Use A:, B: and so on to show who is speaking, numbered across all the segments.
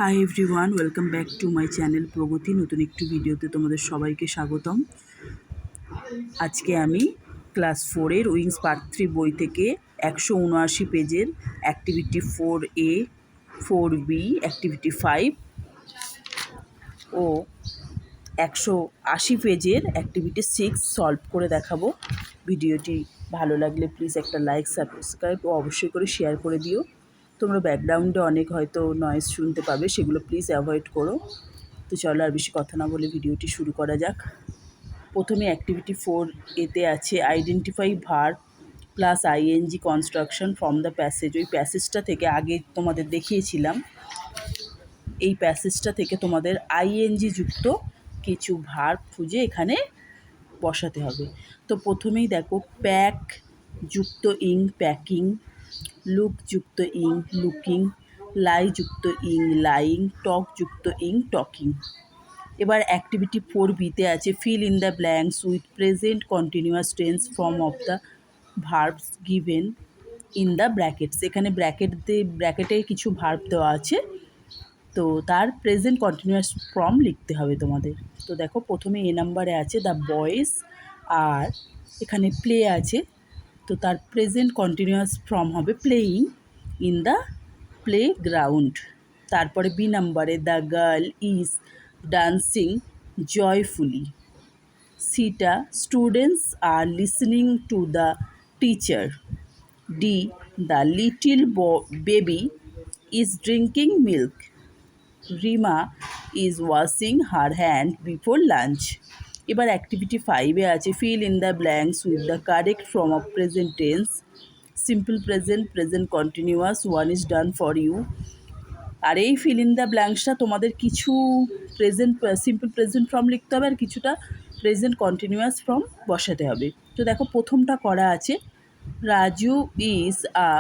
A: Hi everyone, welcome back to my channel প্রগতি। নতুন একটু ভিডিওতে তোমাদের সবাইকে স্বাগতম। আজকে আমি ক্লাস 4-এর উইংস পার্ট 3 বই থেকে 179 পেজের অ্যাক্টিভিটি 4A, 4B, অ্যাক্টিভিটি 5 ও 180 পেজের অ্যাক্টিভিটি 6 সলভ করে দেখাবো। ভিডিওটি ভালো লাগলে প্লিজ একটা লাইক, সাবস্ক্রাইব ও অবশ্যই করে শেয়ার করে দিও। তোমরা ব্যাকগ্রাউন্ডে অনেক হয়তো নয়েজ শুনতে পাবে, সেগুলো প্লিজ অ্যাভয়েড করো। তো চলো আর বেশি কথা না বলে ভিডিওটি শুরু করা যাক। প্রথমে অ্যাক্টিভিটি 4 এতে আছে identify verb plus I N G construction from the passage. ওই প্যাসেজটা থেকে আগে তোমাদের দেখিয়েছিলাম, এই প্যাসেজটা থেকে তোমাদের আইএনজি যুক্ত কিছু ভার্ব খুঁজে এখানে বসাতে হবে। তো প্রথমেই দেখো, প্যাক যুক্ত ইং প্যাকিং, লুক যুক্ত ইং লুকিং, লাই যুক্ত ইং লাইং, টক যুক্ত ইং টকিং। এবার অ্যাক্টিভিটি 4বিতে আছে fill in the blanks with present continuous tense form of the verbs given in the brackets. এখানে ব্র্যাকেটে কিছু ভার্ব দেওয়া আছে, তো তার প্রেজেন্ট কন্টিনিউয়াস ফর্ম লিখতে হবে তোমাদের। তো দেখো, প্রথমে এ নাম্বারে আছে দ্য বয়েজ, আর এখানে প্লে আছে, তো তার প্রেজেন্ট কন্টিনিউয়াস ফর্ম হবে playing in the playground. তারপরে বি নাম্বারে the girl is dancing joyfully. সিটা students are listening to the teacher. D the little baby is drinking milk. Rima is washing her hand before lunch. এবার activity 5-এ আছে fill in the blanks with the correct form of present tense, simple present, present continuous, one is done for you. আর এই fill in the ব্ল্যাঙ্কসটা তোমাদের কিছু simple present form লিখতে হবে, আর কিছুটা প্রেজেন্ট কন্টিনিউয়াস ফর্ম বসাতে হবে। তো দেখো, প্রথমটা করা আছে Raju is a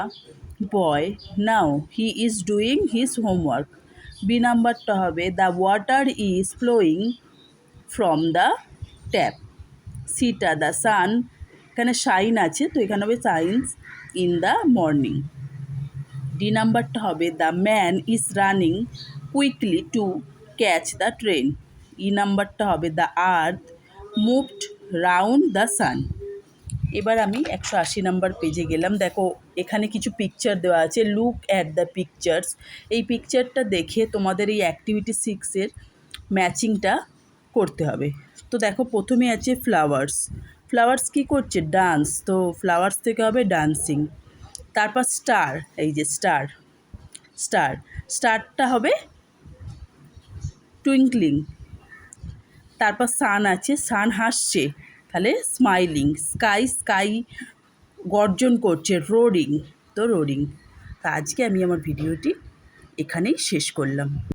A: boy, now he is doing his homework. B নাম্বারটা হবে the water is flowing from the tap. সিটা দ্য সান, এখানে শাইন আছে, তো এখানে হবে shines in the morning. D নাম্বারটা হবে the man is running quickly to catch the train. E নাম্বারটা হবে the earth moved round the sun. এবার আমি 180 নাম্বার পেজে গেলাম। দেখো, এখানে কিছু পিকচার দেওয়া আছে, লুক অ্যাট দ্য পিকচার্স। এই পিকচারটা দেখে তোমাদের এই অ্যাক্টিভিটি 6-এর ম্যাচিংটা করতে হবে। তো দেখো, প্রথমে আছে ফ্লাওয়ার্স। ফ্লাওয়ার্স কী করছে? ডান্স, তো ফ্লাওয়ার্স থেকে হবে ডান্সিং। তারপর স্টার, এই যে স্টারটা হবে টুইঙ্কলিং। তারপর সান আছে, সান হাসছে, তাহলে স্মাইলিং। স্কাই গর্জন করছে, রোরিং, তো রোরিং। তা আজকে আমি আমার ভিডিওটি এখানেই শেষ করলাম।